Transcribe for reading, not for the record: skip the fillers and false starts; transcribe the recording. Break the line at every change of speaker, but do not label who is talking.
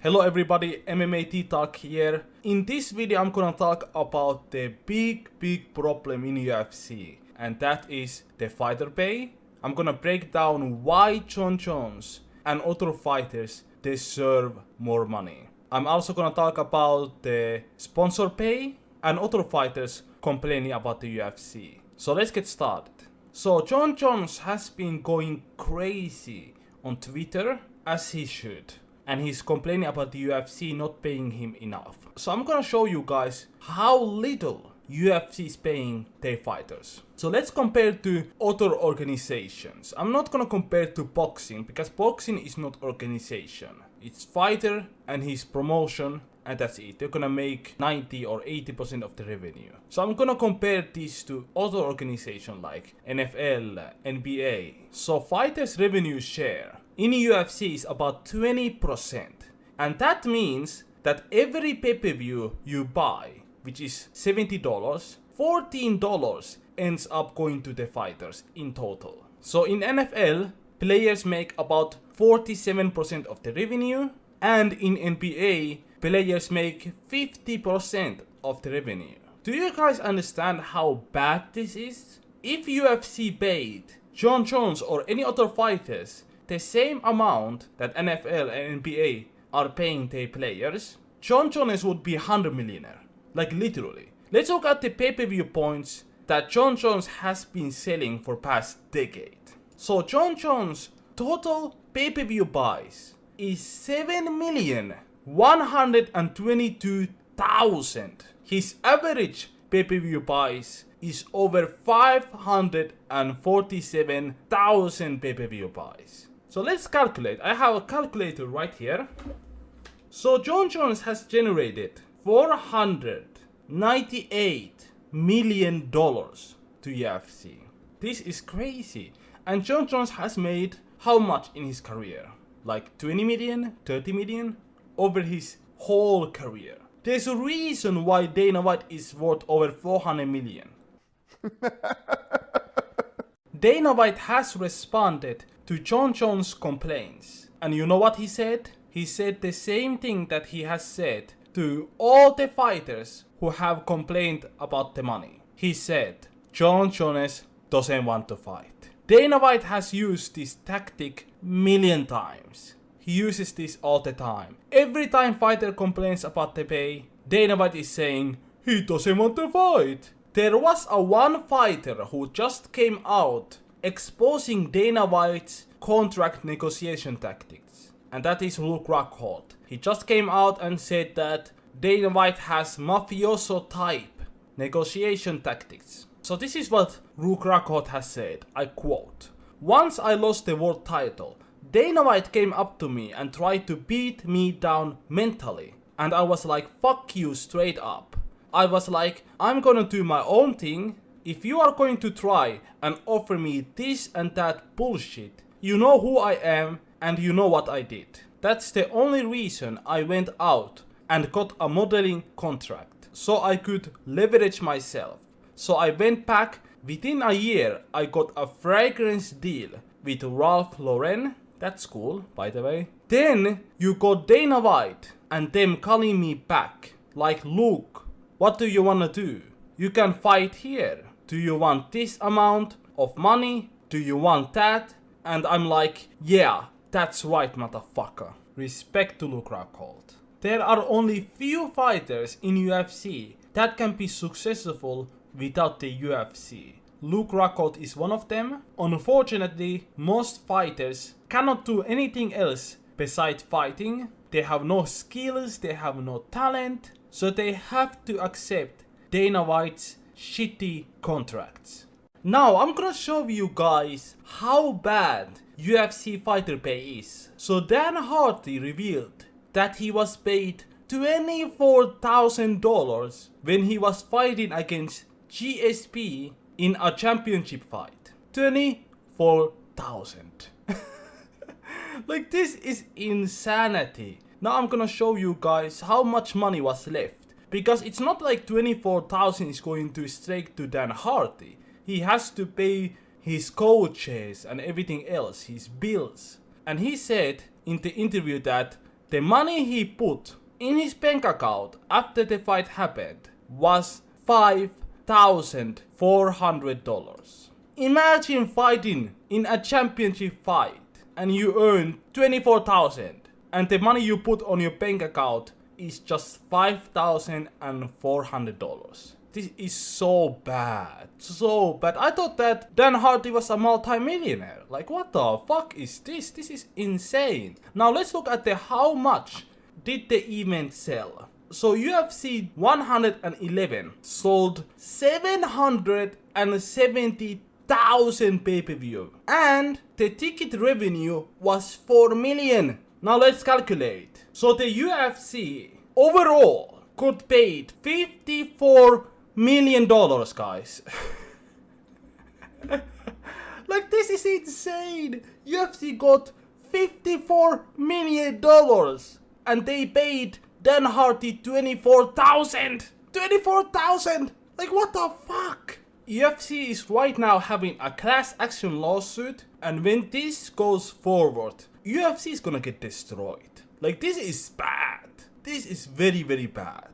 Hello everybody, MMA T-Talk here. In this video I'm gonna talk about the big problem in UFC, and that is the fighter pay. I'm gonna break down why Jon Jones and other fighters deserve more money. I'm also gonna talk about the sponsor pay and other fighters complaining about the UFC. So let's get started. So Jon Jones has been going crazy on Twitter, as he should. And he's complaining about the UFC not paying him enough. So I'm gonna show you guys how little UFC is paying their fighters. So let's compare to other organizations. I'm not gonna compare to boxing because boxing is not organization. It's fighter and his promotion, and that's it. They're gonna make 90 or 80% of the revenue. So I'm gonna compare this to other organizations like NFL, NBA. So fighters' revenue share in UFC is about 20%. And that means that every pay-per-view you buy, which is $70, $14 ends up going to the fighters in total. So in NFL, players make about 47% of the revenue, and in NBA, players make 50% of the revenue. Do you guys understand how bad this is? If UFC paid Jon Jones or any other fighters the same amount that NFL and NBA are paying their players, Jon Jones would be 100 millionaire. Like literally. Let's look at the pay-per-view points that Jon Jones has been selling for past decade. So Jon Jones' total pay-per-view buys is 7,122,000. His average pay-per-view buys is over 547,000 pay-per-view buys. So let's calculate. I have a calculator right here. So Jon Jones has generated $498 million to UFC. This is crazy. And Jon Jones has made how much in his career? Like 20 million, 30 million over his whole career. There's a reason why Dana White is worth over 400 million. Dana White has responded to Jon Jones' complaints. And you know what he said? He said the same thing that he has said to all the fighters who have complained about the money. He said, Jon Jones doesn't want to fight. Dana White has used this tactic million times. He uses this all the time. Every time fighter complains about the pay, Dana White is saying, he doesn't want to fight. There was a one fighter who just came out exposing Dana White's contract negotiation tactics, and that is Rockhold. He just came out and said that Dana White has mafioso type negotiation tactics. So this is what Rockhold has said, I quote, "Once I lost the world title, Dana White came up to me and tried to beat me down mentally, and I was like, fuck you straight up. I was like, I'm gonna do my own thing. If you are going to try and offer me this and that bullshit, you know who I am and you know what I did. That's the only reason I went out and got a modeling contract, so I could leverage myself. So I went back. Within a year, I got a fragrance deal with Ralph Lauren. That's cool, by the way. Then you got Dana White and them calling me back. Like, look, what do you wanna do? You can fight here. Do you want this amount of money? Do you want that? And I'm like, yeah, that's right, motherfucker. Respect to Luke Rockhold. There are only few fighters in UFC that can be successful without the UFC. Luke Rockhold is one of them. Unfortunately, most fighters cannot do anything else besides fighting. They have no skills, they have no talent, so they have to accept Dana White's shitty contracts. Now I'm gonna show you guys how bad UFC fighter pay is. So Dan Hardy revealed that he was paid $24,000 when he was fighting against GSP in a championship fight. 24,000. Like, this is insanity. Now I'm gonna show you guys how much money was left. Because it's not like 24,000 is going to straight to Dan Hardy. He has to pay his coaches and everything else, his bills. And he said in the interview that The money he put in his bank account after the fight happened was $5,400. Imagine fighting in a championship fight and you earn $24,000 and the money you put on your bank account is just $5,400. This is so bad. So bad. I thought that Dan Hardy was a multi-millionaire. Like, what the fuck is this? This is insane. Now let's look at the how much did the event sell. So UFC 111 sold 770,000 pay-per-view. And the ticket revenue was 4 million. Now let's calculate. So the UFC overall could paid $54 million, guys. Like, this is insane. UFC got $54 million and they paid Dan Hardy 24,000. 24,000. Like, what the fuck? UFC is right now having a class action lawsuit, and when this goes forward, UFC is gonna get destroyed. Like, this is bad. This is very, very bad.